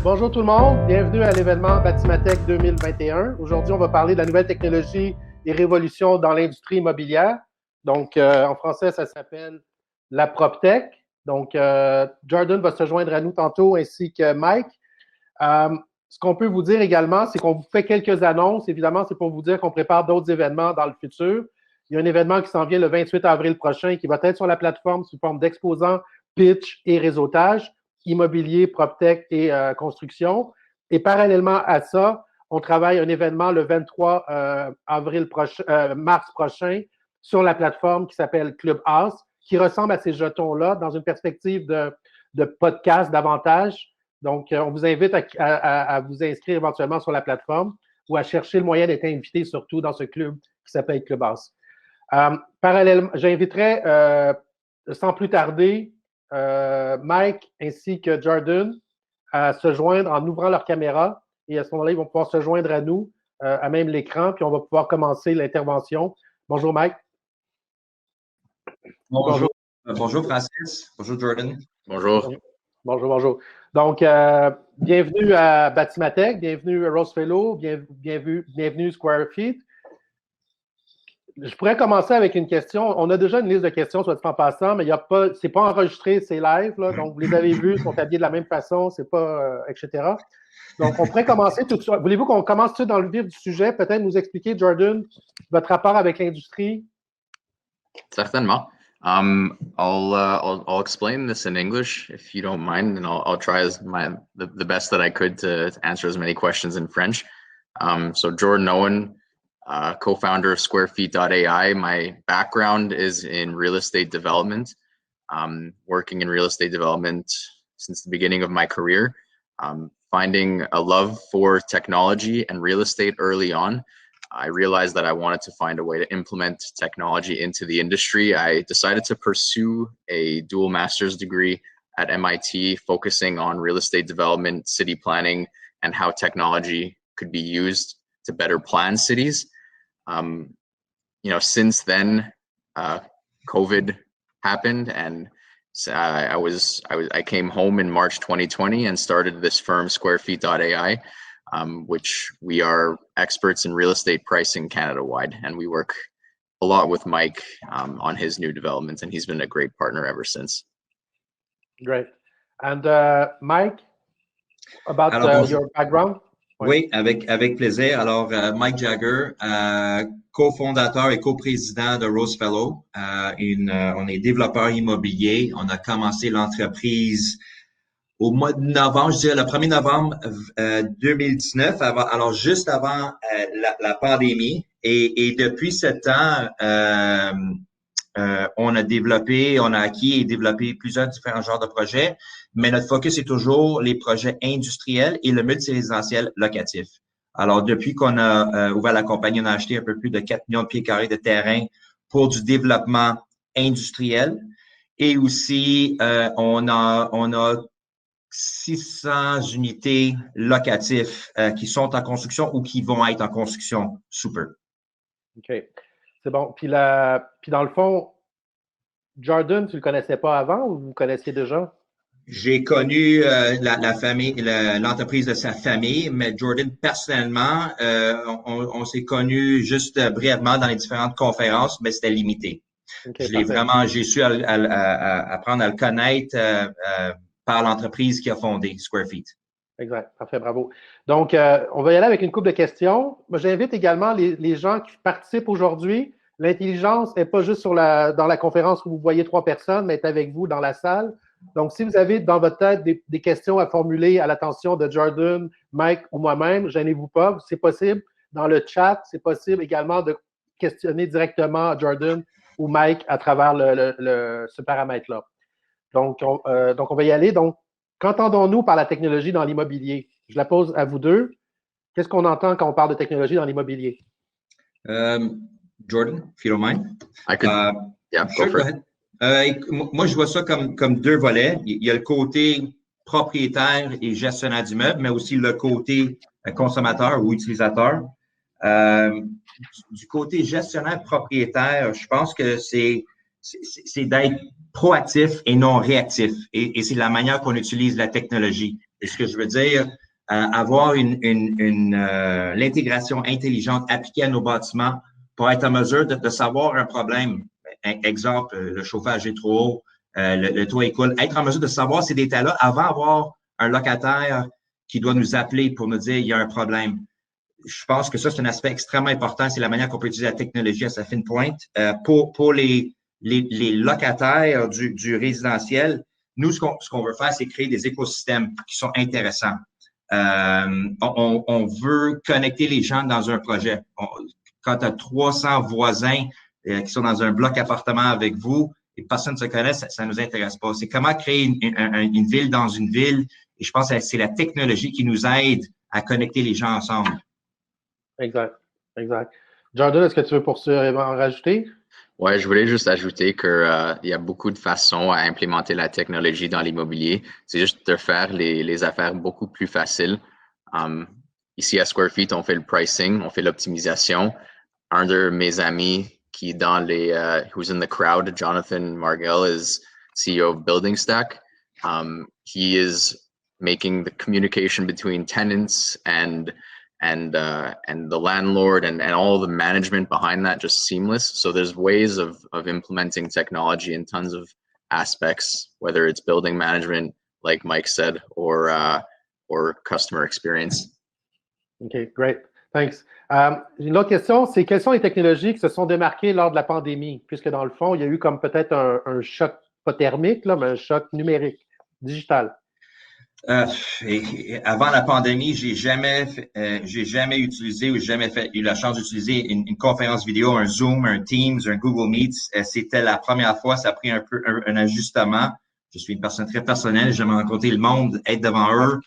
Bonjour tout le monde, bienvenue à l'événement Batimatech 2021. Aujourd'hui, on va parler de la nouvelle technologie et révolution dans l'industrie immobilière. Donc, en français, ça s'appelle la PropTech. Donc, Jordan va se joindre à nous tantôt, ainsi que Mike. Ce qu'on peut vous dire également, c'est qu'on vous fait quelques annonces. Évidemment, c'est pour vous dire qu'on prépare d'autres événements dans le futur. Il y a un événement qui s'en vient le 28 avril prochain qui va être sur la plateforme sous forme d'exposants, pitch et réseautage, immobilier, PropTech et construction. Et parallèlement à ça, on travaille un événement le 23 mars prochain sur la plateforme qui s'appelle Clubhouse, qui ressemble à ces jetons-là dans une perspective de podcast davantage. Donc, on vous invite à vous inscrire éventuellement sur la plateforme ou à chercher le moyen d'être invité surtout dans ce club qui s'appelle Clubhouse. Parallèlement, j'inviterai sans plus tarder Mike ainsi que Jordan à se joindre en ouvrant leur caméra et à ce moment-là, ils vont pouvoir se joindre à nous à même l'écran puis on va pouvoir commencer l'intervention. Bonjour Mike. Bonjour. Bonjour Francis. Bonjour Jordan. Bonjour. Bonjour. Donc, bienvenue à Batimatech, bienvenue à Rosefellow, bienvenue Square Feet. Je pourrais commencer avec une question. On a déjà une liste de questions, soit dit en passant, mais c'est pas enregistré, c'est live, là, donc vous les avez vus, ils sont habillés de la même façon, c'est pas, etc. Donc, on pourrait commencer tout de suite. Voulez-vous qu'on commence tout de suite dans le vif du sujet, peut-être nous expliquer, Jordan, votre rapport avec l'industrie? Certainement. I'll explain this in English if you don't mind, and I'll try the best that I could to answer as many questions in French. So Jordan Owen, co-founder of SquareFeet.ai. My background is in real estate development, working in real estate development since the beginning of my career, finding a love for technology and real estate early on. I realized that I wanted to find a way to implement technology into the industry. I decided to pursue a dual master's degree at MIT, focusing on real estate development, city planning, and how technology could be used to better plan cities. Since then, COVID happened, and I came home in March 2020 and started this firm, SquareFeet.ai. Which we are experts in real estate pricing Canada-wide, and we work a lot with Mike on his new developments, and he's been a great partner ever since. Great. And Mike, about your background? Oui, avec plaisir. Alors, Mike Jagger, cofondateur et coprésident de Rosefellow. On est développeur immobilier. On a commencé l'entreprise au mois de novembre, je dirais le 1er novembre 2019, alors juste avant la pandémie. Et depuis ce temps, on a acquis et développé plusieurs différents genres de projets, mais notre focus est toujours les projets industriels et le multirésidentiel locatif. Alors, depuis qu'on a ouvert la compagnie, on a acheté un peu plus de 4 millions de pieds carrés de terrain pour du développement industriel. Et aussi, on a 600 unités locatives qui sont en construction ou qui vont être en construction sous peu. OK. C'est bon. Puis dans le fond, Jordan, tu ne le connaissais pas avant ou vous le connaissiez déjà? J'ai connu la famille, l'entreprise de sa famille, mais Jordan, personnellement, on s'est connus juste brièvement dans les différentes conférences, mais c'était limité. Okay, j'ai su apprendre à le connaître par l'entreprise qui a fondé SquareFeet. Exact. Parfait, bravo. Donc, on va y aller avec une couple de questions. Moi, j'invite également les gens qui participent aujourd'hui. L'intelligence n'est pas juste dans la conférence où vous voyez 3 personnes, mais est avec vous dans la salle. Donc, si vous avez dans votre tête des questions à formuler à l'attention de Jordan, Mike ou moi-même, gênez-vous pas. C'est possible dans le chat. C'est possible également de questionner directement Jordan ou Mike à travers ce paramètre-là. Donc, on va y aller. Donc, qu'entendons-nous par la technologie dans l'immobilier? Je la pose à vous deux. Qu'est-ce qu'on entend quand on parle de technologie dans l'immobilier? Jordan, if you don't mind. Yeah, sure, go ahead. Moi, je vois ça comme 2 volets. Il y a le côté propriétaire et gestionnaire d'immeubles, mais aussi le côté consommateur ou utilisateur. Du côté gestionnaire propriétaire, je pense que c'est d'être proactif et non réactif. Et c'est la manière qu'on utilise la technologie. Et ce que je veux dire, avoir l'intégration intelligente appliquée à nos bâtiments pour être en mesure de savoir un problème. Exemple, le chauffage est trop haut, le toit écoule. Être en mesure de savoir ces détails-là avant d'avoir un locataire qui doit nous appeler pour nous dire il y a un problème. Je pense que ça, c'est un aspect extrêmement important. C'est la manière qu'on peut utiliser la technologie à sa fine pointe. Pour les locataires du résidentiel, nous, ce qu'on veut faire, c'est créer des écosystèmes qui sont intéressants. On veut connecter les gens dans un projet. Quand tu as 300 voisins qui sont dans un bloc appartement avec vous et personne ne se connaît, ça nous intéresse pas. C'est comment créer une ville dans une ville. Et je pense que c'est la technologie qui nous aide à connecter les gens ensemble. Exact, exact. Jordan, est-ce que tu veux en rajouter? Ouais, je voulais juste ajouter que il y a beaucoup de façons à implémenter la technologie dans l'immobilier. C'est juste de faire les affaires beaucoup plus faciles. Ici à Square Feet, on fait le pricing, on fait l'optimisation. Un de mes amis qui est dans who's in the crowd, Jonathan Margell, is CEO of Building Stack. He is making the communication between tenants and the landlord and all the management behind that just seamless. So there's ways of implementing technology in tons of aspects, whether it's building management, like Mike said, or customer experience. OK, great. Thanks. Une autre question, c'est quelles sont les technologies qui se sont démarquées lors de la pandémie? Puisque dans le fond, il y a eu comme peut-être un choc, pas thermique, là, mais un choc numérique, digital. Avant la pandémie, j'ai jamais utilisé ou eu la chance d'utiliser une conférence vidéo, un Zoom, un Teams, un Google Meet. C'était la première fois, ça a pris un peu un ajustement. Je suis une personne très personnelle, j'aime rencontrer le monde, être devant eux,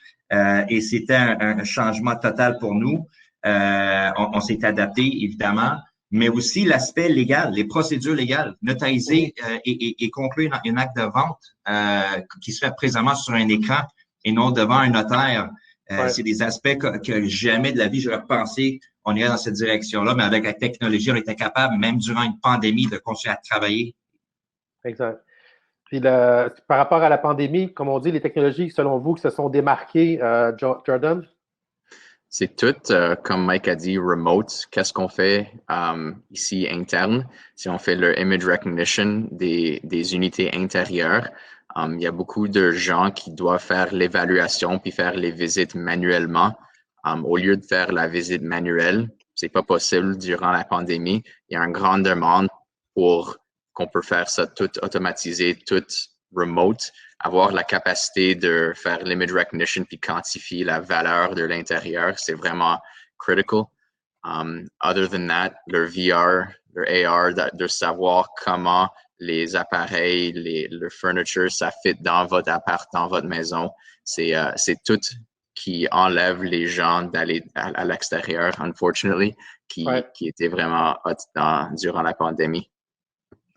et c'était un changement total pour nous. On s'est adapté, évidemment, mais aussi l'aspect légal, les procédures légales, notariser et conclure un acte de vente qui se fait présentement sur un écran et non devant un notaire. C'est des aspects que jamais de la vie j'aurais pensé on irait dans cette direction-là, mais avec la technologie, on était capable, même durant une pandémie, de continuer à travailler. Exact. Puis par rapport à la pandémie, comme on dit, les technologies, selon vous, qui se sont démarquées, Jordan? C'est tout, comme Mike a dit, remote. Qu'est-ce qu'on fait ici interne? Si on fait le image recognition des unités intérieures, il y a beaucoup de gens qui doivent faire l'évaluation puis faire les visites manuellement. Au lieu de faire la visite manuelle, c'est pas possible durant la pandémie. Il y a une grande demande pour qu'on peut faire ça tout automatisé, tout remote, avoir la capacité de faire l'image recognition puis quantifier la valeur de l'intérieur, c'est vraiment critical. Other than that, le VR, le AR, de savoir comment les appareils, le furniture, ça fit dans votre appart, dans votre maison. C'est tout qui enlève les gens d'aller à l'extérieur, unfortunately, qui était vraiment hot durant la pandémie.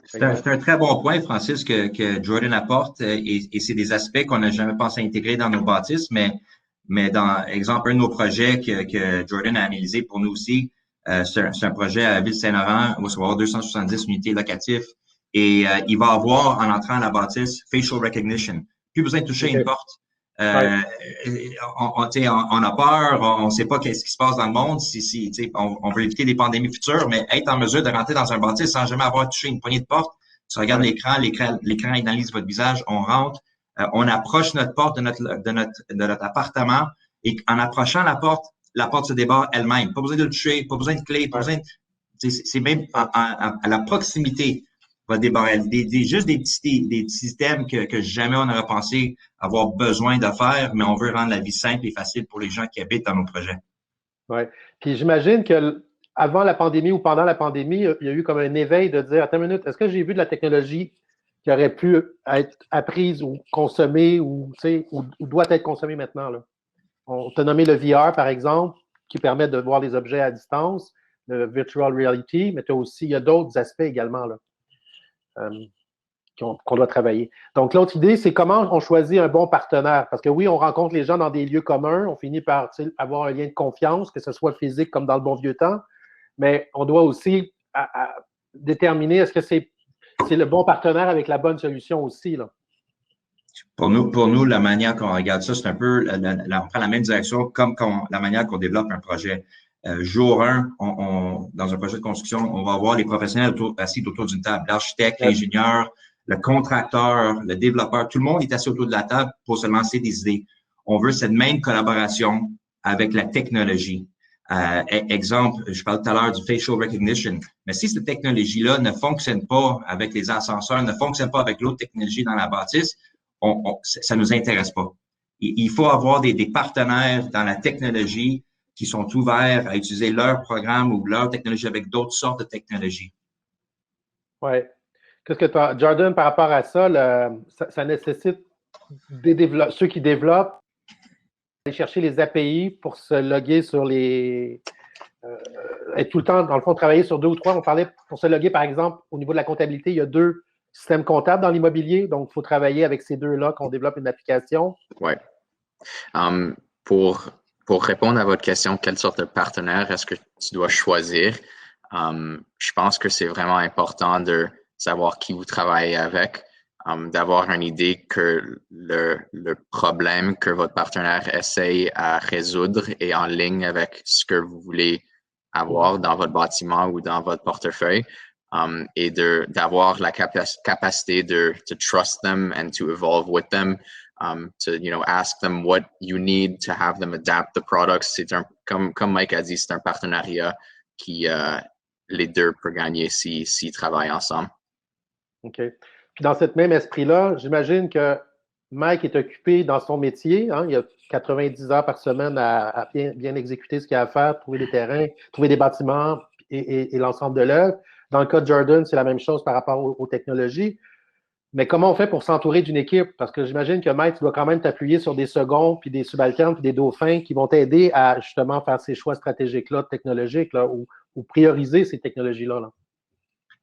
C'est un très bon point, Francis, que Jordan apporte, et c'est des aspects qu'on n'a jamais pensé intégrer dans nos bâtisses, mais dans, exemple, un de nos projets que Jordan a analysé pour nous aussi, c'est un projet à Ville-Saint-Laurent où il va y avoir 270 unités locatives, et il va avoir, en entrant à la bâtisse, facial recognition. Plus besoin de toucher une porte. On a peur, on ne sait pas qu'est-ce qui se passe dans le monde, on veut éviter des pandémies futures, mais être en mesure de rentrer dans un bâtisse sans jamais avoir touché une poignée de porte, tu regardes l'écran analyse votre visage, on rentre, on approche notre porte de notre appartement, et en approchant la porte se débarre elle-même. Pas besoin de le toucher, pas besoin de clé, pas besoin de, c'est même à la proximité va débarrer. Juste des petits systèmes que jamais on n'aurait pensé avoir besoin de faire, mais on veut rendre la vie simple et facile pour les gens qui habitent dans nos projets. Oui. Puis j'imagine que avant la pandémie ou pendant la pandémie, il y a eu comme un éveil de dire, attends une minute, est-ce que j'ai vu de la technologie qui aurait pu être apprise ou consommée ou doit être consommée maintenant, là? On t'a nommé le VR, par exemple, qui permet de voir les objets à distance, le virtual reality, mais il y a d'autres aspects également, là. Qu'on doit travailler. Donc, l'autre idée, c'est comment on choisit un bon partenaire. Parce que oui, on rencontre les gens dans des lieux communs, on finit par avoir un lien de confiance, que ce soit physique comme dans le bon vieux temps, mais on doit aussi déterminer est-ce que c'est le bon partenaire avec la bonne solution aussi, là. Pour nous, la manière qu'on regarde ça, c'est un peu, on prend la même direction comme la manière qu'on développe un projet. Jour 1, dans un projet de construction, on va avoir les professionnels assis autour d'une table. L'architecte, l'ingénieur, le contracteur, le développeur, tout le monde est assis autour de la table pour se lancer des idées. On veut cette même collaboration avec la technologie. Exemple, je parlais tout à l'heure du facial recognition, mais si cette technologie-là ne fonctionne pas avec les ascenseurs, ne fonctionne pas avec l'autre technologie dans la bâtisse, ça nous intéresse pas. Il faut avoir des partenaires dans la technologie qui sont ouverts à utiliser leur programme ou leur technologie avec d'autres sortes de technologies. Oui. Qu'est-ce que tu as, Jordan, par rapport à ça, ça nécessite ceux qui développent aller chercher les API pour se loguer sur les. Être tout le temps, dans le fond, travailler sur 2 ou 3. On parlait pour se loguer, par exemple, au niveau de la comptabilité, il y a 2 systèmes comptables dans l'immobilier. Donc, il faut travailler avec ces 2-là qu'on développe une application. Oui. Pour répondre à votre question, quelle sorte de partenaire est-ce que tu dois choisir? Je pense que c'est vraiment important de savoir qui vous travaillez avec, d'avoir une idée que le problème que votre partenaire essaye à résoudre est en ligne avec ce que vous voulez avoir dans votre bâtiment ou dans votre portefeuille, et d'avoir la capacité to trust them and to evolve with them. To ask them what you need to have them adapt the products. Comme Mike a dit, c'est un partenariat qui les deux peuvent gagner s'ils travaillent ensemble. OK. Puis dans ce même esprit-là, j'imagine que Mike est occupé dans son métier. Hein? Il y a 90 heures par semaine à bien exécuter ce qu'il y a à faire, trouver des terrains, trouver des bâtiments et l'ensemble de l'œuvre. Dans le cas de Jordan, c'est la même chose par rapport aux technologies. Mais comment on fait pour s'entourer d'une équipe? Parce que j'imagine que Mike, tu dois quand même t'appuyer sur des seconds, puis des subalternes, puis des dauphins qui vont t'aider à justement faire ces choix stratégiques-là, technologiques, là, ou prioriser ces technologies-là. Là.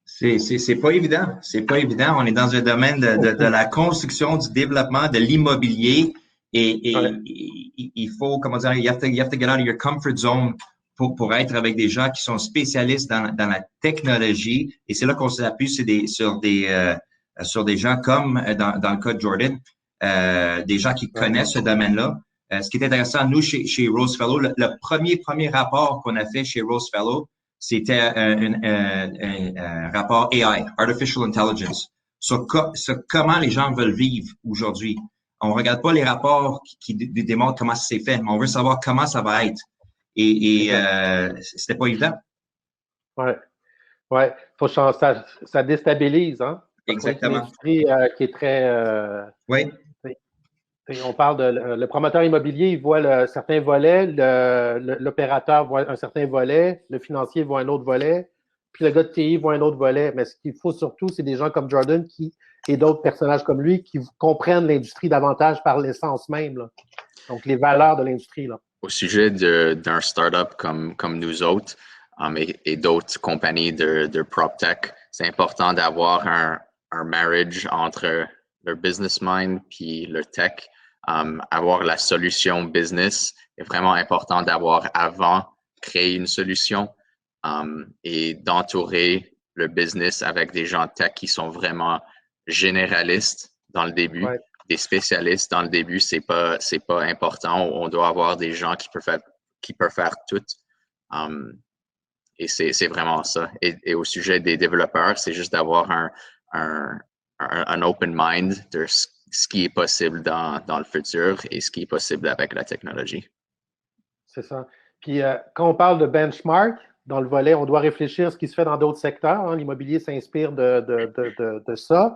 C'est pas évident. C'est pas évident. On est dans un domaine de la construction, du développement, de l'immobilier. Et ouais. Il faut, comment dire, you have to get out of your comfort zone pour être avec des gens qui sont spécialistes dans la technologie. Et c'est là qu'on s'appuie sur des gens comme dans le cas de Jordan, des gens qui connaissent ce domaine-là. Ce qui est intéressant, nous, chez Rose Fellow, le premier rapport qu'on a fait chez Rose Fellow, c'était un rapport AI, Artificial Intelligence, sur comment les gens veulent vivre aujourd'hui. On regarde pas les rapports qui démontrent comment c'est fait, mais on veut savoir comment ça va être. Et c'était pas évident. Ouais. Faut changer, ça déstabilise, hein? Exactement. L'industrie qui est très. Oui. On parle de le promoteur immobilier, il voit certains volets, l'opérateur voit un certain volet, le financier voit un autre volet, puis le gars de TI voit un autre volet. Mais ce qu'il faut surtout, c'est des gens comme Jordan et d'autres personnages comme lui qui comprennent l'industrie davantage par l'essence même. Là. Donc, les valeurs de l'industrie. Là. Au sujet d'un startup comme nous autres et d'autres compagnies de PropTech, c'est important d'avoir un marriage entre leur business mind puis leur tech. Avoir la solution business est vraiment important d'avoir avant créer une solution et d'entourer le business avec des gens tech qui sont vraiment généralistes dans le début. Ouais. Des spécialistes dans le début, c'est pas important. On doit avoir des gens qui peuvent faire tout. Et c'est vraiment ça. Et au sujet des développeurs, c'est juste d'avoir un open mind de ce qui est possible dans le futur et ce qui est possible avec la technologie. C'est ça. Puis, quand on parle de benchmark, dans le volet, on doit réfléchir à ce qui se fait dans d'autres secteurs. Hein. L'immobilier s'inspire de ça.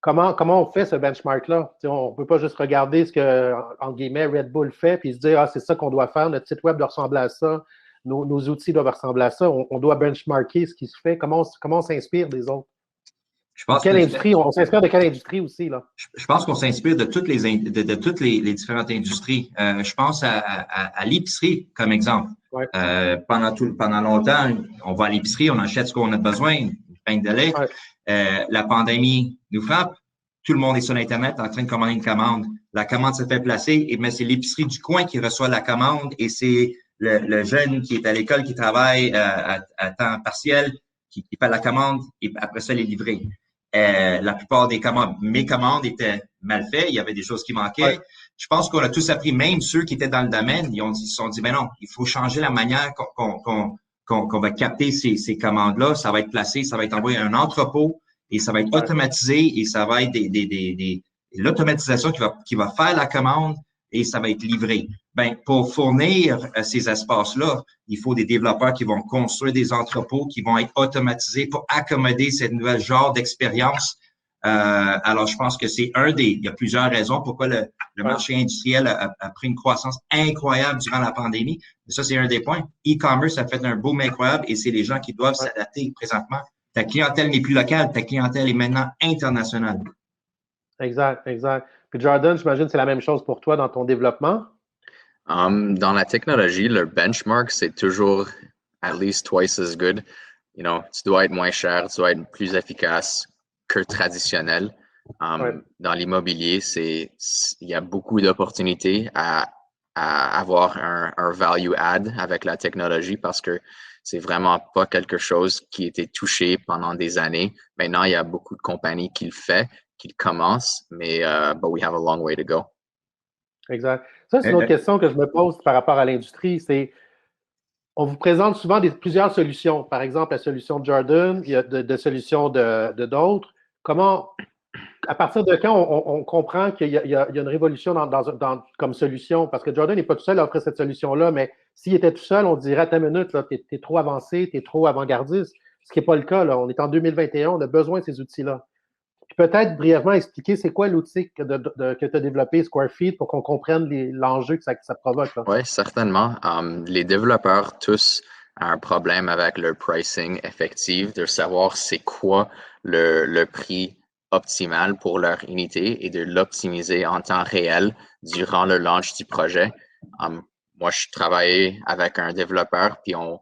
Comment on fait ce benchmark-là? On ne peut pas juste regarder ce que, en guillemets, Red Bull fait puis se dire, c'est ça qu'on doit faire, notre site web doit ressembler à ça, nos outils doivent ressembler à ça. On doit benchmarker ce qui se fait. Comment on s'inspire des autres? Je pense quelle industrie? On s'inspire de quelle industrie aussi, là? Je pense qu'on s'inspire de toutes les différentes industries. Je pense à l'épicerie, comme exemple. Ouais. Pendant longtemps, on va à l'épicerie, on achète ce qu'on a besoin, une pinte de lait. Ouais. La pandémie nous frappe. Tout le monde est sur Internet en train de commander une commande. La commande se fait placer, mais c'est l'épicerie du coin qui reçoit la commande et c'est le jeune qui est à l'école, qui travaille à temps partiel, qui fait la commande et après ça, les livrer. la plupart des commandes, mes commandes étaient mal faites, il y avait des choses qui manquaient. Ouais. Je pense qu'on a tous appris, même ceux qui étaient dans le domaine, ils se sont dit, ben non, il faut changer la manière qu'on va capter ces commandes-là. Ça va être placé, ça va être envoyé à un entrepôt et ça va être automatisé et ça va être l'automatisation qui va faire la commande et ça va être livré. Ben, pour fournir ces espaces-là, il faut des développeurs qui vont construire des entrepôts qui vont être automatisés pour accommoder cette nouvelle genre d'expérience. Alors, je pense que c'est il y a plusieurs raisons pourquoi le marché industriel a pris une croissance incroyable durant la pandémie. Ça, c'est un des points. E-commerce a fait un boom incroyable et c'est les gens qui doivent s'adapter présentement. Ta clientèle n'est plus locale, ta clientèle est maintenant internationale. Exact, exact. Puis Jordan, j'imagine que c'est la même chose pour toi dans ton développement. Dans la technologie, le benchmark, c'est toujours at least twice as good. Tu dois être moins cher, tu dois être plus efficace que traditionnel. Dans l'immobilier, il y a beaucoup d'opportunités à avoir un value add avec la technologie parce que c'est vraiment pas quelque chose qui a été touché pendant des années. Maintenant, il y a beaucoup de compagnies qui le font, qui le commencent, mais but we have a long way to go. Exact. Ça, c'est une autre question que je me pose par rapport à l'industrie. C'est, on vous présente souvent plusieurs solutions. Par exemple, la solution de Jordan, il y a de solutions de d'autres. Comment, à partir de quand on comprend qu'il y a une révolution comme solution? Parce que Jordan n'est pas tout seul à offrir cette solution-là, mais s'il était tout seul, on dirait à ta minute, tu es trop avancé, tu es trop avant-gardiste. Ce qui n'est pas le cas. Là. On est en 2021, on a besoin de ces outils-là. Puis peut-être brièvement expliquer c'est quoi l'outil que tu as développé, SquareFeet, pour qu'on comprenne l'enjeu que ça provoque. Oui, certainement. Les développeurs, tous, ont un problème avec leur pricing effectif, de savoir c'est quoi le prix optimal pour leur unité et de l'optimiser en temps réel durant le launch du projet. Moi, je travaillais avec un développeur, puis on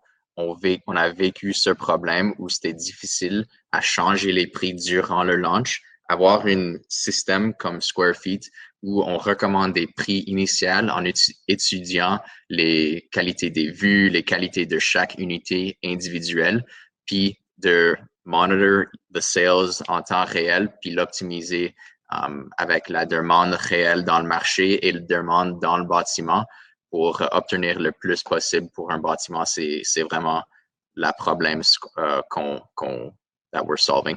a vécu ce problème où c'était difficile à changer les prix durant le launch. Avoir un système comme SquareFeet où on recommande des prix initiaux en étudiant les qualités des vues, les qualités de chaque unité individuelle, puis de monitor the sales en temps réel, puis l'optimiser avec la demande réelle dans le marché et la demande dans le bâtiment pour obtenir le plus possible pour un bâtiment. C'est vraiment le problème that we're solving.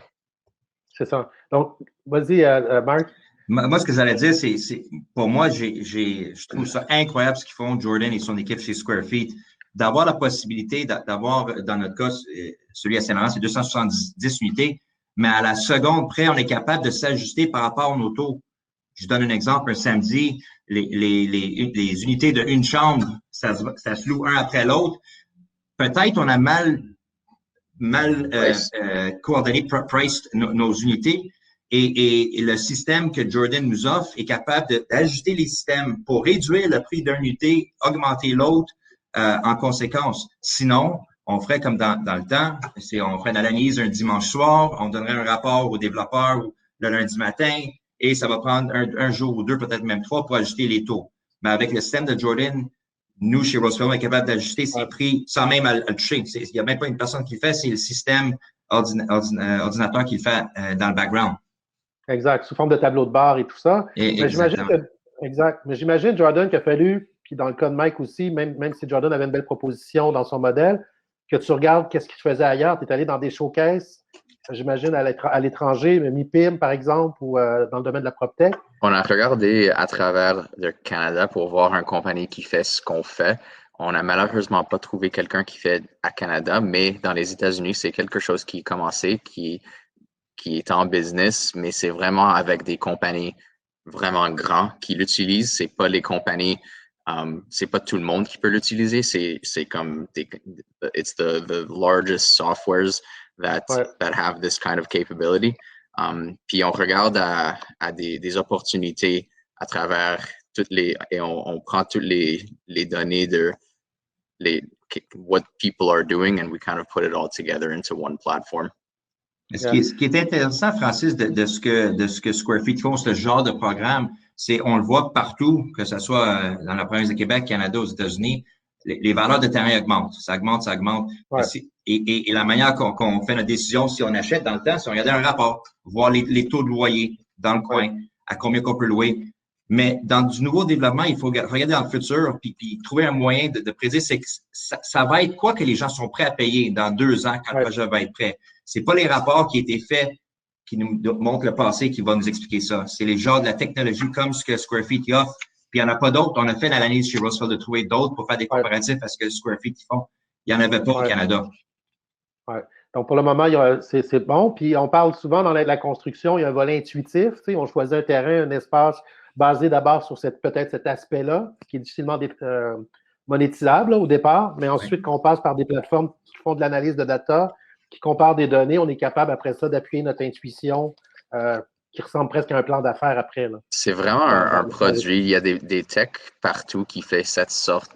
C'est ça. Donc, vas-y, Marc. Moi, ce que j'allais dire, c'est pour moi, je trouve ça incroyable ce qu'ils font, Jordan et son équipe chez SquareFeet, d'avoir la possibilité d'avoir, dans notre cas, celui à Saint-Laurent, c'est 270 unités, mais à la seconde près, on est capable de s'ajuster par rapport à nos taux. Je donne un exemple, un samedi, les unités de une chambre, ça se loue un après l'autre. Peut-être on a mal coordonné, priced nos unités. Et le système que Jordan nous offre est capable d'ajuster les systèmes pour réduire le prix d'une unité, augmenter l'autre en conséquence. Sinon, on ferait comme dans le temps, on ferait une analyse un dimanche soir, on donnerait un rapport aux développeurs le lundi matin et ça va prendre un jour ou deux, peut-être même 3 pour ajuster les taux. Mais avec le système de Jordan, nous, chez Roosevelt, on est capable d'ajuster ces prix sans même le toucher. Il n'y a même pas une personne qui le fait, c'est le système ordinateur qui le fait dans le background. Exact, sous forme de tableau de bord et tout ça. Mais j'imagine, Jordan, qu'il a fallu, puis dans le cas de Mike aussi, même si Jordan avait une belle proposition dans son modèle, que tu regardes qu'est-ce qu'il faisait ailleurs. Tu es allé dans des showcases, j'imagine, à l'étranger, MIPIM, par exemple, ou dans le domaine de la PropTech. On a regardé à travers le Canada pour voir une compagnie qui fait ce qu'on fait. On n'a malheureusement pas trouvé quelqu'un qui fait à Canada, mais dans les États-Unis, c'est quelque chose qui a commencé, qui est en business, mais c'est vraiment avec des compagnies vraiment grands qui l'utilisent. C'est pas les compagnies, c'est pas tout le monde qui peut l'utiliser. C'est comme it's the largest softwares that have this kind of capability. Puis on regarde à des opportunités à travers et on prend toutes les données de what people are doing and we kind of put it all together into one platform. Ce qui est intéressant, Francis, de ce que SquareFeet font, ce genre de programme, c'est on le voit partout, que ce soit dans la province de Québec, Canada, aux États-Unis. les valeurs de terrain augmentent. Ça augmente, ça augmente. Ouais. Et la manière qu'on fait notre décision, si on achète dans le temps, c'est on regarder un rapport, voir les taux de loyer dans le coin, à combien qu'on peut louer. Mais dans du nouveau développement, il faut regarder dans le futur puis trouver un moyen de prédire c'est que ça va être quoi que les gens sont prêts à payer dans 2 ans quand le projet va être prêt. C'est pas les rapports qui étaient faits qui nous montrent le passé qui va nous expliquer ça. C'est les genres de la technologie comme ce que Square Feet offre. Puis il n'y en a pas d'autres. On a fait l'analyse chez Roosevelt de trouver d'autres pour faire des comparatifs à ce que Square Feet font. Il n'y en avait pas au Canada. Ouais. Donc, pour le moment, c'est bon. Puis, on parle souvent dans la construction, il y a un volet intuitif. Tu sais, on choisit un terrain, un espace basé d'abord sur peut-être cet aspect-là, qui est difficilement monétisable là, au départ. Mais ensuite, quand on passe par des plateformes qui font de l'analyse de data, qui comparent des données, on est capable après ça d'appuyer notre intuition qui ressemble presque à un plan d'affaires après. C'est vraiment un produit. Il y a des techs partout qui font cette sorte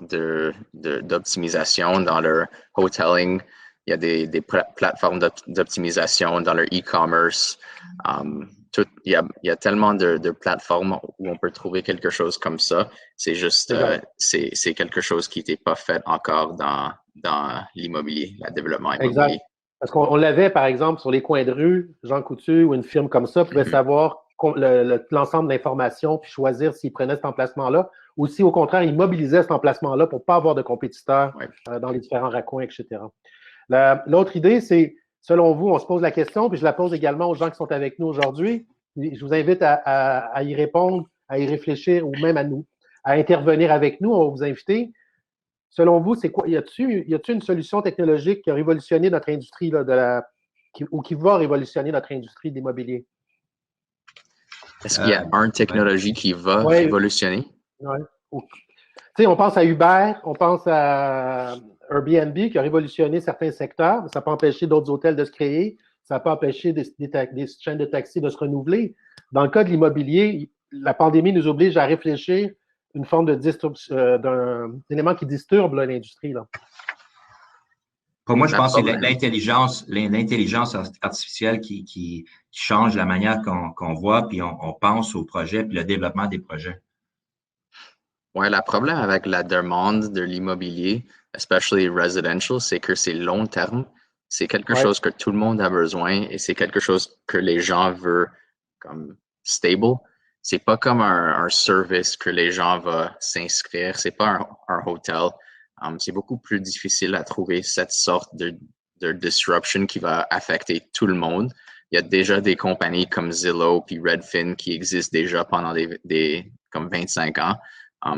d'optimisation dans leur hoteling. Il y a des plateformes d'optimisation dans leur e-commerce. Il y a tellement de plateformes où on peut trouver quelque chose comme ça. C'est juste, c'est quelque chose qui n'était pas fait encore dans l'immobilier, le développement immobilier. Exact. Parce qu'on l'avait, par exemple, sur les coins de rue, Jean Coutu ou une firme comme ça pouvait savoir l'ensemble d'informations puis choisir s'ils prenaient cet emplacement-là ou si, au contraire, ils mobilisaient cet emplacement-là pour ne pas avoir de compétiteurs dans les différents raccoins, etc. L'autre idée, c'est, selon vous, on se pose la question, puis je la pose également aux gens qui sont avec nous aujourd'hui. Je vous invite à y répondre, à y réfléchir ou même à intervenir avec nous. On va vous inviter. Selon vous, c'est quoi? Y a-t-il une solution technologique qui a révolutionné notre industrie là, ou qui va révolutionner notre industrie de l'immobilier? Est-ce qu'il y a une technologie qui va révolutionner? Ouais. Tu sais, on pense à Uber, on pense à Airbnb qui a révolutionné certains secteurs. Ça n'a pas empêché d'autres hôtels de se créer. Ça n'a pas empêché des chaînes de taxis de se renouveler. Dans le cas de l'immobilier, la pandémie nous oblige à réfléchir une forme d'un élément qui disturbe l'industrie. Pour moi, je pense que c'est l'intelligence artificielle qui change la manière qu'on voit, puis on pense aux projets, puis le développement des projets. Ouais, le problème avec la demande de l'immobilier, especially residential, c'est que c'est long terme. C'est quelque chose que tout le monde a besoin et c'est quelque chose que les gens veulent comme stable. C'est pas comme un service que les gens vont s'inscrire. C'est pas un hôtel. C'est beaucoup plus difficile à trouver cette sorte de disruption qui va affecter tout le monde. Il y a déjà des compagnies comme Zillow puis Redfin qui existent déjà pendant comme 25 ans.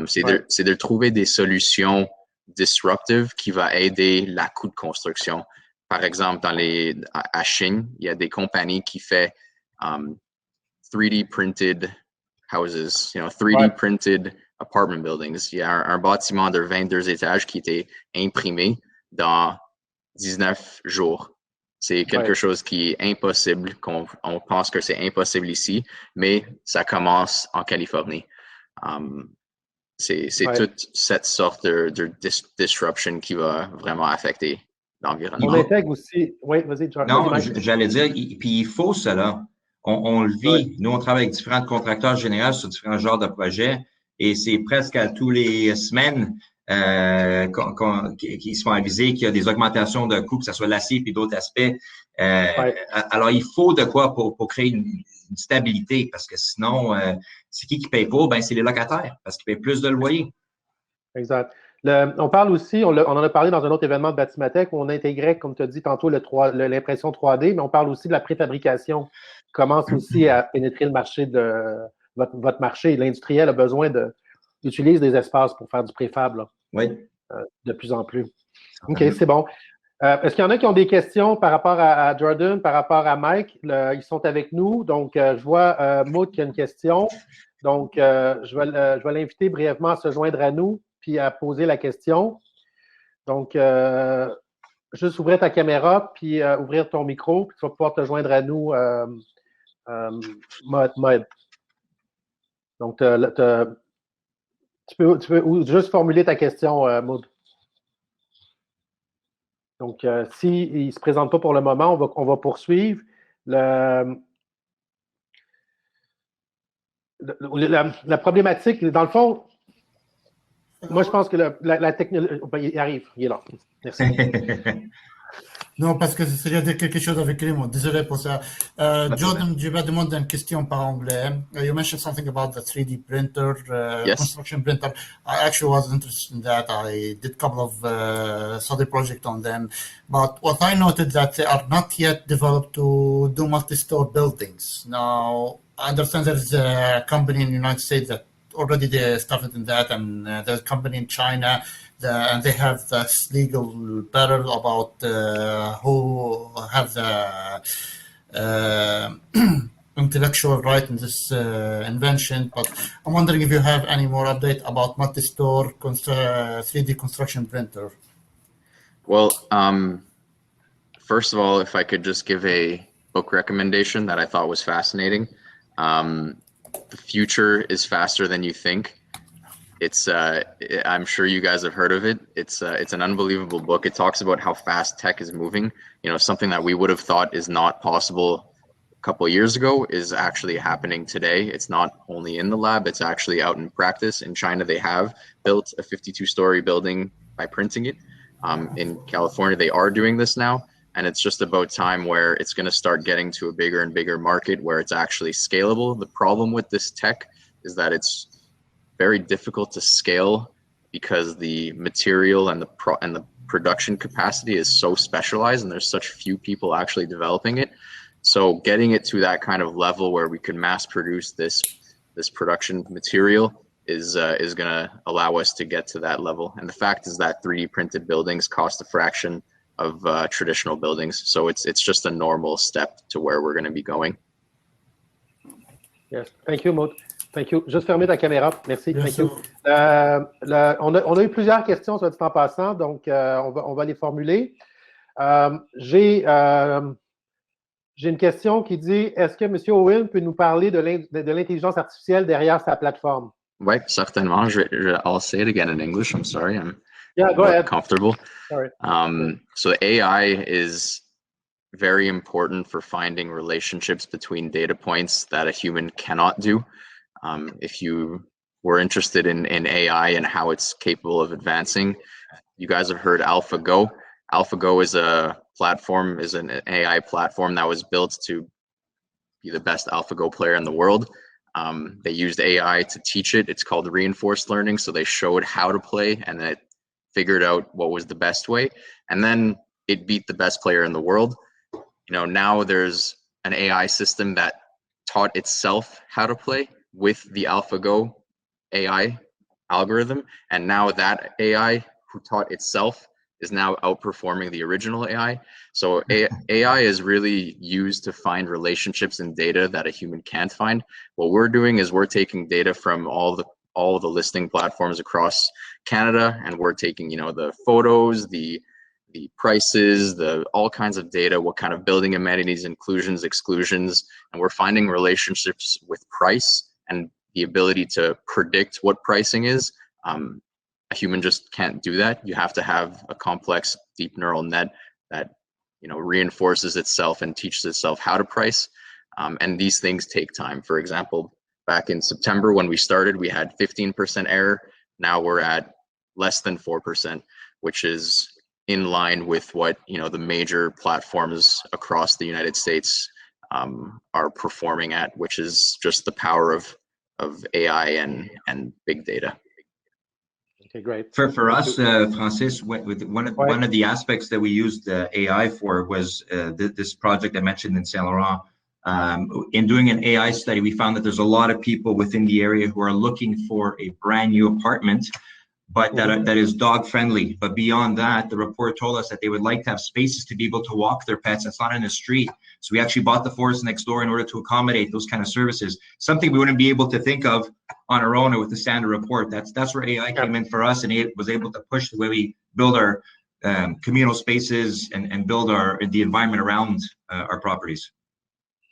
C'est de trouver des solutions disruptives qui vont aider la coût de construction. Par exemple, à Chine, il y a des compagnies qui font 3D printed houses, 3D printed apartment buildings. Il y a un bâtiment de 22 étages qui était imprimé dans 19 jours. C'est quelque chose qui est impossible, on pense que c'est impossible ici, mais ça commence en Californie. C'est toute cette sorte de disruption qui va vraiment affecter l'environnement. On intègre aussi... Oui, vas-y, John. Non, j'allais dire, puis il faut cela. On le vit. Nous, on travaille avec différents contracteurs généraux sur différents genres de projets et c'est presque à tous les semaines qui se font aviser qu'il y a des augmentations de coûts, que ce soit l'acier et d'autres aspects. Alors, il faut de quoi pour créer une stabilité parce que sinon, c'est qui paye pour? Ben, c'est les locataires parce qu'ils payent plus de loyer. Exact. On parle aussi, on en a parlé dans un autre événement de Batimatech où on intégrait, comme tu as dit tantôt, l'impression 3D, mais on parle aussi de la préfabrication qui commence aussi à pénétrer le marché de votre marché. L'industriel a besoin d'utiliser des espaces pour faire du préfab là, de plus en plus. OK, c'est bon. Est-ce qu'il y en a qui ont des questions par rapport à Jordan, par rapport à Mike? Ils sont avec nous. Donc, je vois Maud qui a une question. Donc, je vais l'inviter brièvement à se joindre à nous puis à poser la question. Donc, juste ouvrir ta caméra puis ouvrir ton micro, puis tu vas pouvoir te joindre à nous, Maud. Donc, tu peux juste formuler ta question, Maud. Donc, s'il ne se présente pas pour le moment, on va poursuivre. La problématique, dans le fond, Moi, je pense que la technologie... il arrive, il est là. Merci. Non, parce que c'est dire quelque chose avec les mots. Désolé pour ça. Jordan, je vais demander une question par anglais. You mentioned something about the 3D printer, Yes. construction printer. I actually was interested in that. I did a couple of study projects on them. But what I noted that they are not yet developed to do multi-store buildings. Now, I understand there's a company in the United States that already they started in that, and there's a company in China and they have this legal battle about who have the intellectual right in this invention. But I'm wondering if you have any more update about multi-store 3D construction printer. Well, first of all, if I could just give a book recommendation that I thought was fascinating. The Future is Faster Than You Think. It's I'm sure you guys have heard of it. It's an unbelievable book. It talks about how fast tech is moving. You know, something that we would have thought is not possible a couple of years ago is actually happening today. It's not only in the lab, it's actually out in practice. In China, they have built a 52-story building by printing it. In California, they are doing this now. And it's just about time where it's going to start getting to a bigger and bigger market where it's actually scalable. The problem with this tech is that it's very difficult to scale because the material and the production capacity is so specialized and there's such few people actually developing it. So getting it to that kind of level where we could mass produce this production material is going to allow us to get to that level. And the fact is that 3D printed buildings cost a fraction of traditional buildings. So it's just a normal step to where we're going to be going. Yes, thank you, Maud. Thank you. Juste fermer ta caméra. Merci. Bien Thank sûr. you. On a eu plusieurs questions, soit dit en passant, donc on va les formuler. J'ai une question qui dit, est-ce que M. Owen peut nous parler de l'intelligence artificielle derrière sa plateforme? Oui, certainement. I'll say it again in English. I'm sorry. Yeah, go ahead. Comfortable. Sorry. So AI is very important for finding relationships between data points that a human cannot do. If you were interested in AI and how it's capable of advancing, you guys have heard AlphaGo. AlphaGo is an AI platform that was built to be the best AlphaGo player in the world. They used AI to teach it. It's called reinforced learning. So they showed how to play and then it figured out what was the best way. And then it beat the best player in the world. You know, now there's an AI system that taught itself how to play with the AlphaGo AI algorithm. And now that AI who taught itself is now outperforming the original AI. So AI is really used to find relationships in data that a human can't find. What we're doing is we're taking data from all the listing platforms across Canada, and we're taking, you know, the photos, the prices, all kinds of data, what kind of building amenities, inclusions, exclusions, and we're finding relationships with price and the ability to predict what pricing is. A human just can't do that. You have to have a complex deep neural net that, you know, reinforces itself and teaches itself how to price. And these things take time. For example, back in September when we started, we had 15% error. Now we're at less than 4%, which is in line with what, you know, the major platforms across the United States are performing at, which is just the power of AI and big data. Okay, great. For us, Francis, one of the aspects that we used AI for was this project I mentioned in Saint Laurent. In doing an AI study, we found that there's a lot of people within the area who are looking for a brand new apartment, but that is dog friendly. But beyond that, the report told us that they would like to have spaces to be able to walk their pets. That's not in the street. So we actually bought the forest next door in order to accommodate those kind of services. Something we wouldn't be able to think of on our own or with the standard report. That's where AI came in for us, and it was able to push the way we build our communal spaces and build the environment around our properties.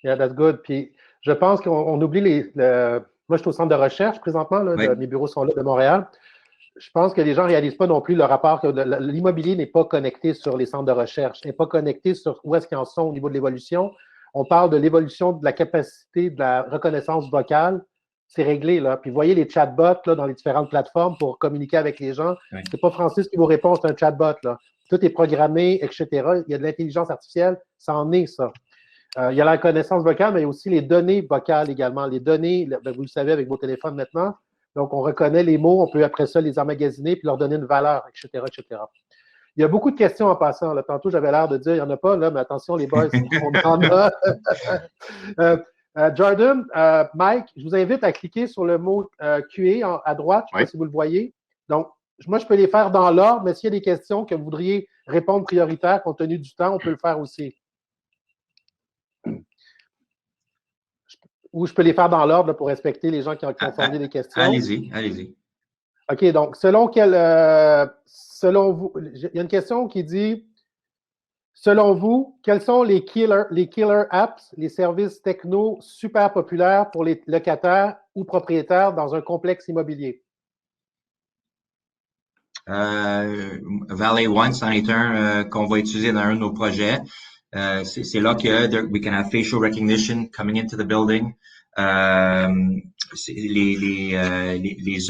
Yeah, that's good. Puis je pense qu'on oublie moi, je suis au centre de recherche présentement. Là, oui. Mes bureaux sont là de Montréal. Je pense que les gens ne réalisent pas non plus le rapport que l'immobilier n'est pas connecté sur les centres de recherche, n'est pas connecté sur où est-ce qu'ils en sont au niveau de l'évolution. On parle de l'évolution de la capacité de la reconnaissance vocale c'est réglé. Là. Puis vous voyez les chatbots là, dans les différentes plateformes pour communiquer avec les gens. Oui. C'est pas Francis qui vous répond, c'est un chatbot. Là. Tout est programmé, etc. Il y a de l'intelligence artificielle, ça en est ça. Il y a la reconnaissance vocale, mais il y a aussi les données vocales également. Les données, ben, vous le savez avec vos téléphones maintenant. Donc, on reconnaît les mots, on peut après ça les emmagasiner puis leur donner une valeur, etc., etc. Il y a beaucoup de questions en passant. Là. Tantôt, j'avais l'air de dire, il n'y en a pas, là, mais attention, les boys, on en a. Jordan, Mike, je vous invite à cliquer sur le mot QA à droite. Je ne sais pas si vous le voyez. Donc, moi, je peux les faire dans l'ordre, mais s'il y a des questions que vous voudriez répondre prioritaire compte tenu du temps, on peut le faire aussi. Ou je peux les faire dans l'ordre pour respecter les gens qui ont formulé des questions. Allez-y, allez-y. OK, donc, selon vous, il y a une question qui dit, selon vous, quels sont les killer apps, les services techno super populaires pour les locataires ou propriétaires dans un complexe immobilier? Valley One, c'en est un qu'on va utiliser dans un de nos projets. C'est là que we can have facial recognition coming into the building. Les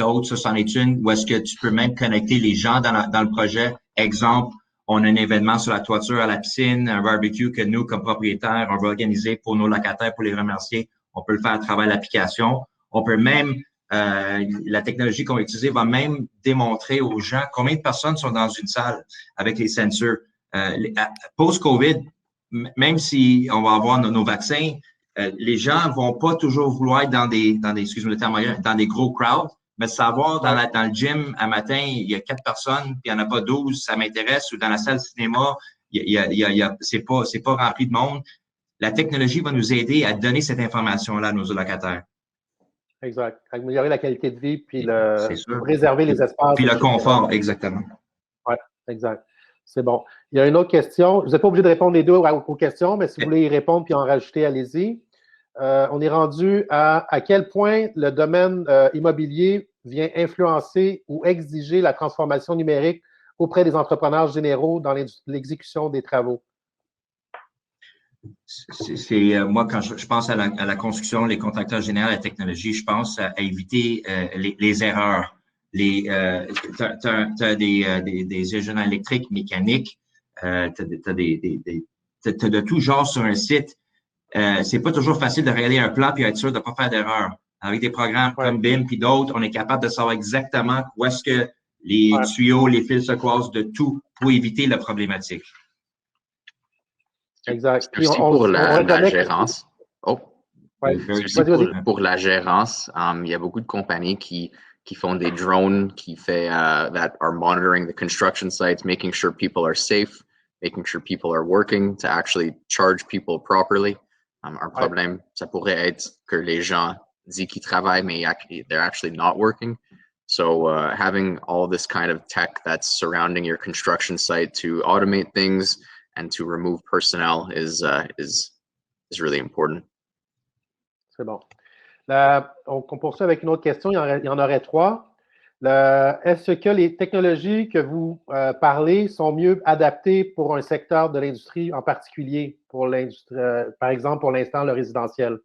autres, ça, c'en est une où est-ce que tu peux même connecter les gens dans le projet. Exemple, on a un événement sur la toiture à la piscine, un barbecue que nous, comme propriétaires, on va organiser pour nos locataires, pour les remercier. On peut le faire à travers l'application. On peut même, la technologie qu'on va utiliser va même démontrer aux gens combien de personnes sont dans une salle avec les sensors. Post-COVID, même si on va avoir nos vaccins, les gens vont pas toujours vouloir être dans des excusez-moi le terme, dans des gros crowds, mais savoir dans le gym un matin, il y a 4 personnes, puis il n'y en a pas 12, ça m'intéresse, ou dans la salle de cinéma, c'est pas rempli de monde. La technologie va nous aider à donner cette information-là à nos locataires. Exact. Améliorer la qualité de vie, puis réserver les espaces. Puis le confort, exactement. Oui, exact. C'est bon. Il y a une autre question. Vous n'êtes pas obligé de répondre les deux aux questions, mais si vous voulez y répondre puis en rajouter, allez-y. On est rendu à quel point le domaine immobilier vient influencer ou exiger la transformation numérique auprès des entrepreneurs généraux dans l'exécution des travaux? Moi, quand je pense à la construction, les contracteurs généraux, la technologie, je pense à éviter les erreurs. T'as des ingénieurs électriques, mécaniques, t'as de tout genre sur un site. C'est pas toujours facile de regarder un plan puis être sûr de pas faire d'erreur. Avec des programmes comme BIM puis d'autres, on est capable de savoir exactement où est-ce que les tuyaux, les fils se croisent, de tout pour éviter la problématique. Exact. C'est aussi pour la gérance. Pour la gérance, il y a beaucoup de compagnies qui font des drones, qui that are monitoring the construction sites, making sure people are safe, making sure people are working to actually charge people properly. Un problème, ça pourrait être que les gens disent qu'ils travaillent, mais they're actually not working. So having all this kind of tech that's surrounding your construction site to automate things and to remove personnel is really important. C'est bon. On poursuit avec une autre question. Il y en aurait 3. Est-ce que les technologies que vous parlez sont mieux adaptées pour un secteur de l'industrie en particulier, pour l'industrie, par exemple, pour l'instant, le résidentiel?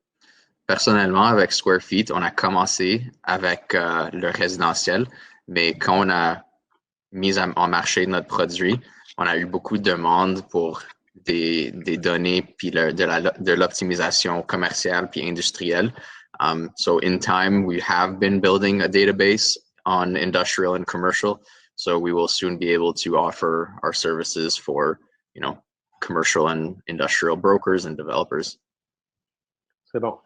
Personnellement, avec Square Feet, on a commencé avec le résidentiel, mais quand on a mis en marché notre produit, on a eu beaucoup de demandes pour des données puis de l'optimisation commerciale puis industrielle. So in time, we have been building a database on industrial and commercial. So we will soon be able to offer our services for, commercial and industrial brokers and developers. C'est bon.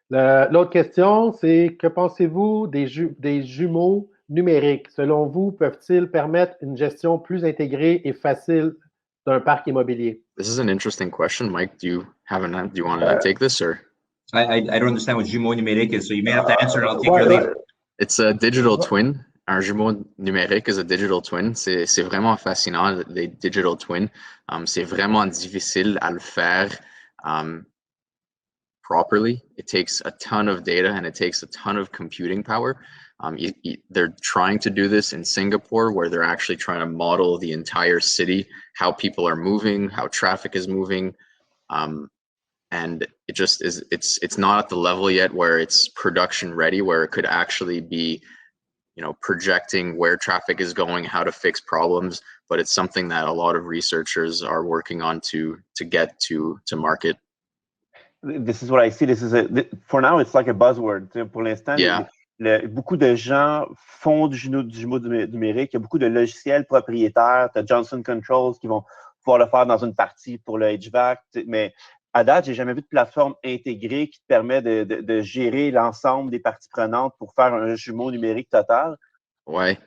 L'autre question, c'est que pensez-vous des jumeaux numériques? Selon vous, peuvent-ils permettre une gestion plus intégrée et facile d'un parc immobilier? This is an interesting question, Mike. Do you want to take this or? I don't understand what jumeau numérique is, so you may have to answer it. I'll take your lead. It's a digital twin. Un jumeau numérique is a digital twin. C'est vraiment fascinant, les digital twins. C'est vraiment difficile à le faire properly. It takes a ton of data and it takes a ton of computing power. They're trying to do this in Singapore, where they're actually trying to model the entire city, how people are moving, how traffic is moving. and it just is. It's not at the level yet where it's production ready, where it could actually be, projecting where traffic is going, how to fix problems. But it's something that a lot of researchers are working on to get to market. This is what I see. For now, it's like a buzzword. Pour l'instant, Yeah. Beaucoup de gens font du jumeau numérique. Il y a beaucoup de logiciels propriétaires. Tu as Johnson Controls qui vont pouvoir le faire dans une partie pour le HVAC. Mais à date, j'ai jamais vu de plateforme intégrée qui te permet de gérer l'ensemble des parties prenantes pour faire un jumeau numérique total. Ouais.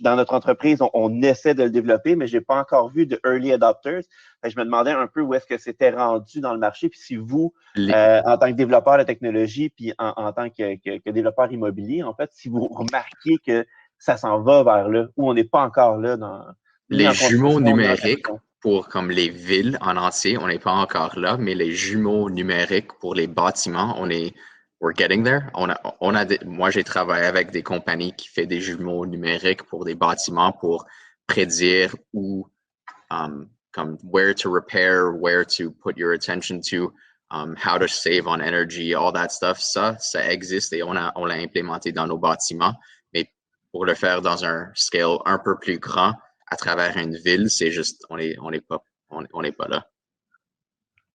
Dans notre entreprise, on essaie de le développer, mais je n'ai pas encore vu de early adopters. Je me demandais un peu où est-ce que c'était rendu dans le marché. Puis si vous, en tant que développeur de technologie, puis en tant que développeur immobilier, en fait, si vous remarquez que ça s'en va vers là, où on n'est pas encore là dans les jumeaux numériques pour comme les villes en entier, on n'est pas encore là, mais les jumeaux numériques pour les bâtiments, we're getting there. Moi, j'ai travaillé avec des compagnies qui font des jumeaux numériques pour des bâtiments pour prédire où, comme where to repair, where to put your attention to, how to save on energy, all that stuff. Ça existe et on l'a implémenté dans nos bâtiments. Mais pour le faire dans un scale un peu plus grand à travers une ville, c'est juste, on n'est pas là.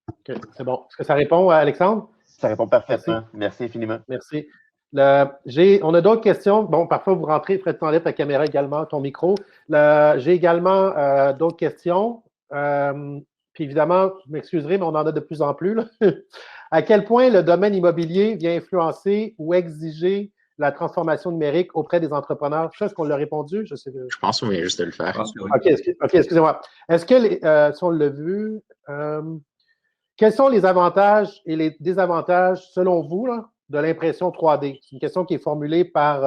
OK, c'est bon. Est-ce que ça répond, Alexandre? Ça répond parfaitement. Merci infiniment. Merci. On a d'autres questions. Bon, parfois, vous rentrez, Fred, t'enlèves ta caméra également, ton micro. J'ai également d'autres questions. Puis évidemment, vous m'excuserez, mais on en a de plus en plus. Là. À quel point le domaine immobilier vient influencer ou exiger la transformation numérique auprès des entrepreneurs? Je sais qu'on l'a répondu. Je pense qu'on vient juste de le faire. OK, excusez-moi. Est-ce que, si on l'a vu, quels sont les avantages et les désavantages, selon vous, là, de l'impression 3D? C'est une question qui est formulée par,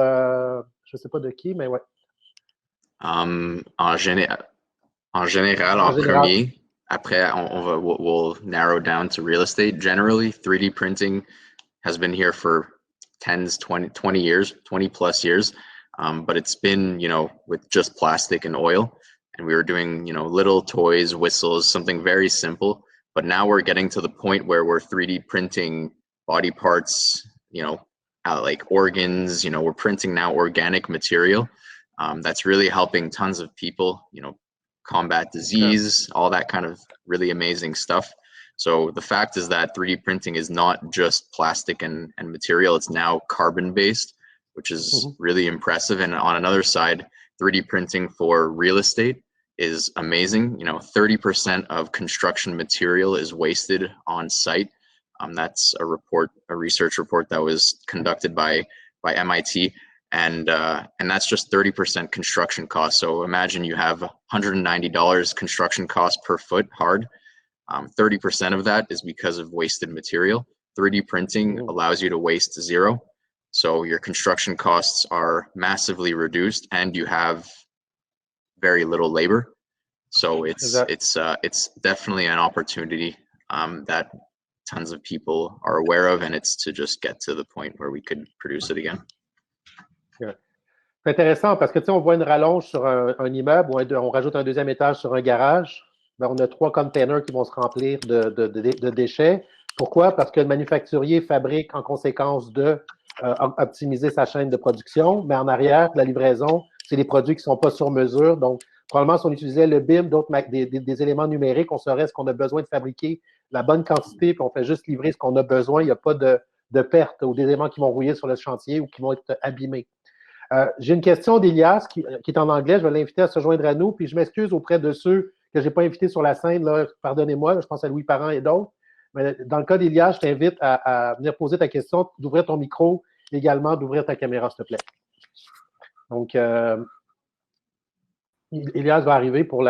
je ne sais pas de qui, mais ouais. En général, premier. Après, we'll narrow down to real estate. Generally, 3D printing has been here for 20 years, 20 plus years. But it's been, with just plastic and oil. And we were doing, little toys, whistles, something very simple. But now we're getting to the point where we're 3D printing body parts, like organs, we're printing now organic material. That's really helping tons of people, combat disease, all that kind of really amazing stuff. So the fact is that 3D printing is not just plastic and material, it's now carbon-based, which is really impressive. And on another side, 3D printing for real estate is amazing. 30% of construction material is wasted on site. That's a research report that was conducted by MIT. And that's just 30% construction cost. So imagine you have $190 construction cost per foot hard. 30% of that is because of wasted material. 3D printing allows you to waste zero. So your construction costs are massively reduced and you have very little labor. So it's definitely an opportunity that tons of people are aware of, and it's to just get to the point where we could produce it again. C'est intéressant parce que on voit une rallonge sur un immeuble ou on rajoute un deuxième étage sur un garage. Ben, on a 3 containers qui vont se remplir de déchets. Pourquoi? Parce que le manufacturier fabrique en conséquence de optimiser sa chaîne de production, mais en arrière, la livraison, c'est des produits qui ne sont pas sur mesure. Donc, probablement, si on utilisait le BIM, des éléments numériques, on saurait ce qu'on a besoin de fabriquer, la bonne quantité, puis on fait juste livrer ce qu'on a besoin. Il n'y a pas de perte ou d'éléments qui vont rouiller sur le chantier ou qui vont être abîmés. J'ai une question d'Elias qui est en anglais. Je vais l'inviter à se joindre à nous. Puis je m'excuse auprès de ceux que je n'ai pas invités sur la scène. Là, pardonnez-moi, je pense à Louis Parent et d'autres. Mais dans le cas d'Elias, je t'invite à venir poser ta question, d'ouvrir ton micro, également d'ouvrir ta caméra, s'il te plaît. Donc, Elias va arriver pour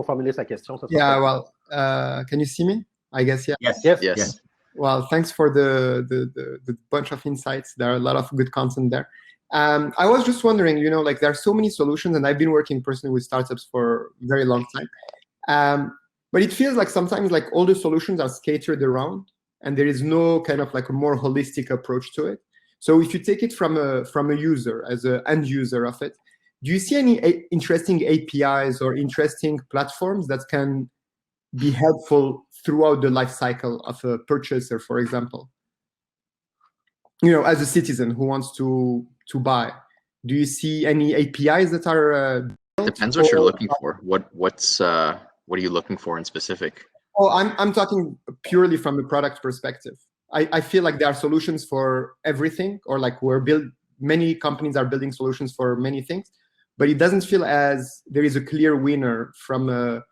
formuler sa question. Yeah, well, can you see me? I guess, yeah. Yes. Well, thanks for the bunch of insights. There are a lot of good content there. I was just wondering, like there are so many solutions, and I've been working personally with startups for a very long time. But it feels like sometimes like all the solutions are scattered around, and there is no kind of like a more holistic approach to it. So if you take it from a user, as an end user of it, do you see any interesting APIs or interesting platforms that can be helpful throughout the life cycle of a purchaser, for example? As a citizen who wants to buy, do you see any APIs that are built? Depends what you're looking for. What are you looking for in specific? Oh, I'm talking purely from a product perspective. I feel like there are solutions for everything, or like many companies are building solutions for many things, but it doesn't feel as there is a clear winner from a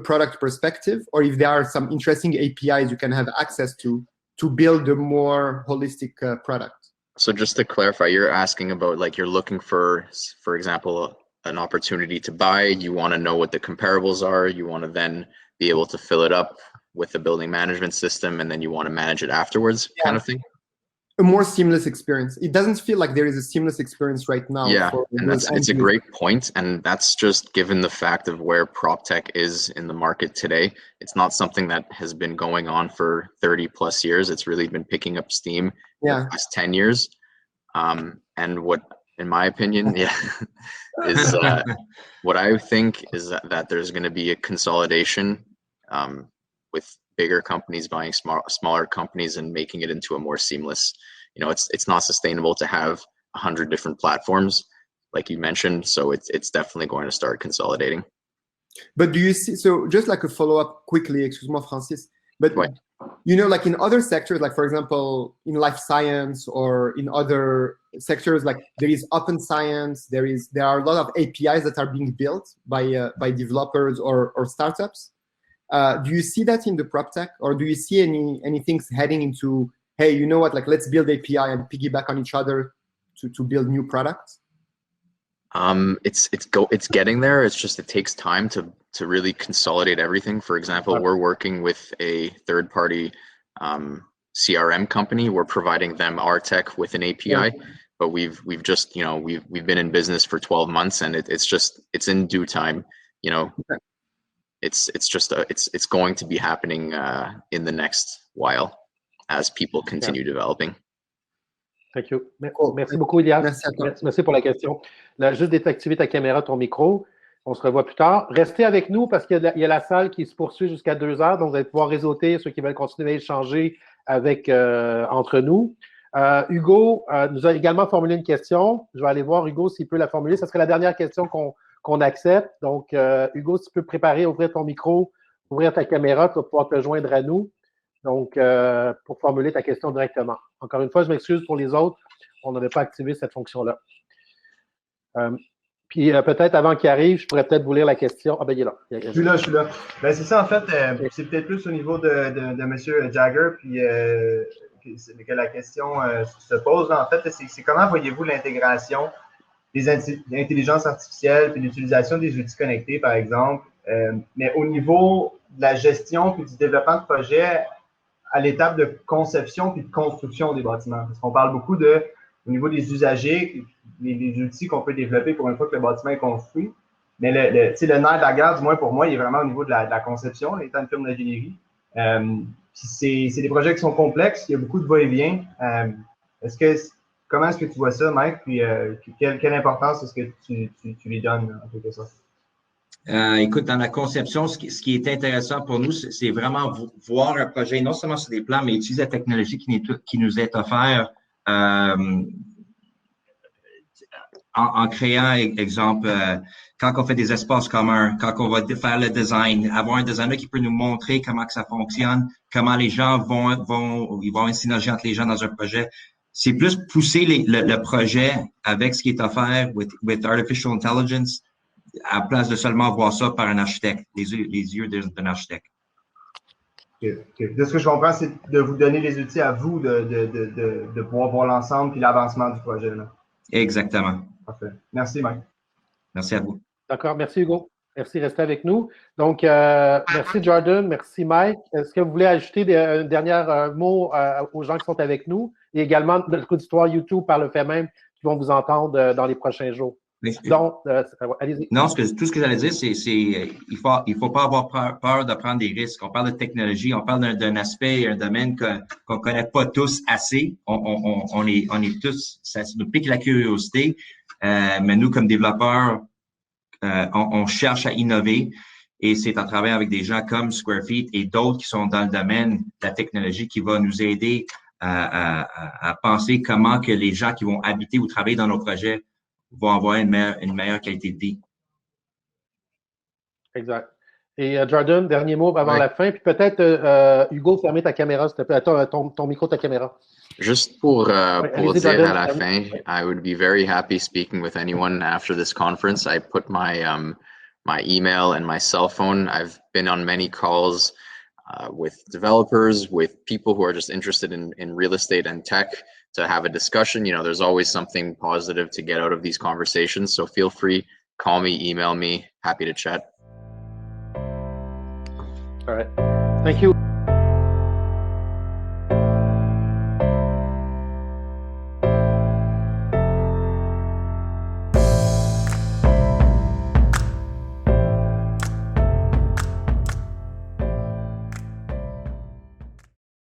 product perspective, or if there are some interesting APIs you can have access to build a more holistic product. So just to clarify, you're asking about like you're looking for example, an opportunity to buy. You want to know what the comparables are. You want to then be able to fill it up with the building management system, and then you want to manage it afterwards, kind of thing. A more seamless experience. It doesn't feel like there is a seamless experience right now. Yeah, and it's a great point, and that's just given the fact of where prop tech is in the market today. It's not something that has been going on for 30 plus years. It's really been picking up steam in the past 10 years. And what, in my opinion, is what I think is that there's going to be a consolidation with bigger companies buying smaller companies and making it into a more seamless. It's not sustainable to have 100 different platforms, like you mentioned. So it's definitely going to start consolidating. But do you see? So just like a follow up quickly, excuse-moi, Francis. But right. Like in other sectors, like for example, in life science or in other sectors, like there is open science. There are a lot of APIs that are being built by developers or startups. Do you see that in the prop tech, or do you see any things heading into, hey, you know what, like let's build API and piggyback on each other to build new products? It's getting there. It's just, it takes time to really consolidate everything. For example, we're working with a third party CRM company. We're providing them our tech with an API, but we've just, we've been in business for 12 months, and it's in due time, It's going to be happening in the next while as people continue developing. Thank you. Merci beaucoup, Elias. Merci pour la question. Là, juste désactiver ta caméra, ton micro. On se revoit plus tard. Restez avec nous parce qu'il y a la salle qui se poursuit jusqu'à 2 heures. Donc, vous allez pouvoir réseauter ceux qui veulent continuer à échanger entre nous. Hugo nous a également formulé une question. Je vais aller voir Hugo s'il peut la formuler. Ce serait la dernière question qu'on accepte. Donc, Hugo, si tu peux préparer, ouvrir ton micro, ouvrir ta caméra, tu vas pouvoir te joindre à nous. Donc, pour formuler ta question directement. Encore une fois, je m'excuse pour les autres. On n'avait pas activé cette fonction-là. Puis, peut-être avant qu'il arrive, je pourrais peut-être vous lire la question. Ah, ben, il est là. Je suis là. Ben, c'est ça, en fait. C'est peut-être plus au niveau de M. Jagger, puis que la question se pose. En fait, c'est comment voyez-vous l'intégration des intelligences artificielles puis l'utilisation des outils connectés, par exemple, mais au niveau de la gestion puis du développement de projets à l'étape de conception puis de construction des bâtiments. Parce qu'on parle beaucoup au niveau des usagers, les outils qu'on peut développer pour une fois que le bâtiment est construit. Mais le nerf de la guerre, du moins pour moi, il est vraiment au niveau de la conception, étant une firme d'ingénierie. Puis c'est des projets qui sont complexes, il y a beaucoup de va-et-vient. Comment est-ce que tu vois ça, Mike? Puis quelle importance est-ce que tu lui donnes, en quelque sorte? Écoute, dans la conception, ce qui est intéressant pour nous, c'est vraiment voir un projet, non seulement sur des plans, mais utiliser la technologie qui nous est offerte en créant, exemple, quand on fait des espaces communs, quand on va faire le design, avoir un designer qui peut nous montrer comment que ça fonctionne, comment les gens vont y avoir une synergie entre les gens dans un projet. C'est plus pousser le projet avec ce qui est offert with artificial intelligence, à place de seulement voir ça par un architecte, les yeux d'un architecte. Okay. De ce que je comprends, c'est de vous donner les outils à vous de pouvoir voir l'ensemble et l'avancement du projet. Là. Exactement. Parfait. Merci, Mike. Merci à vous. D'accord. Merci, Hugo. Merci, restez avec nous. Donc, merci, Jordan. Merci, Mike. Est-ce que vous voulez ajouter un dernier mot aux gens qui sont avec nous et également notre auditoire YouTube par le fait même qui vont vous entendre dans les prochains jours? Donc, allez-y. Non, tout ce que j'allais dire, c'est il faut pas avoir peur de prendre des risques. On parle de technologie, on parle d'un aspect, un domaine qu'on connaît pas tous assez. On est tous, ça nous pique la curiosité. Mais nous, comme développeurs, on cherche à innover. Et c'est en travaillant avec des gens comme SquareFeet et d'autres qui sont dans le domaine de la technologie qui va nous aider à penser comment que les gens qui vont habiter ou travailler dans nos projets vont avoir une meilleure qualité de vie. Exact. Et Jordan, dernier mot avant la fin, puis peut-être Hugo, fermez ta caméra, s'il te plaît, ton micro, ta caméra. Juste pour dire Jordan, à la fin, I would be very happy speaking with anyone after this conference. I put my my email and my cell phone. I've been on many calls with developers, with people who are just interested in real estate and tech to have a discussion. You know, there's always something positive to get out of these conversations. So feel free, call me, email me, happy to chat. All right. Thank you.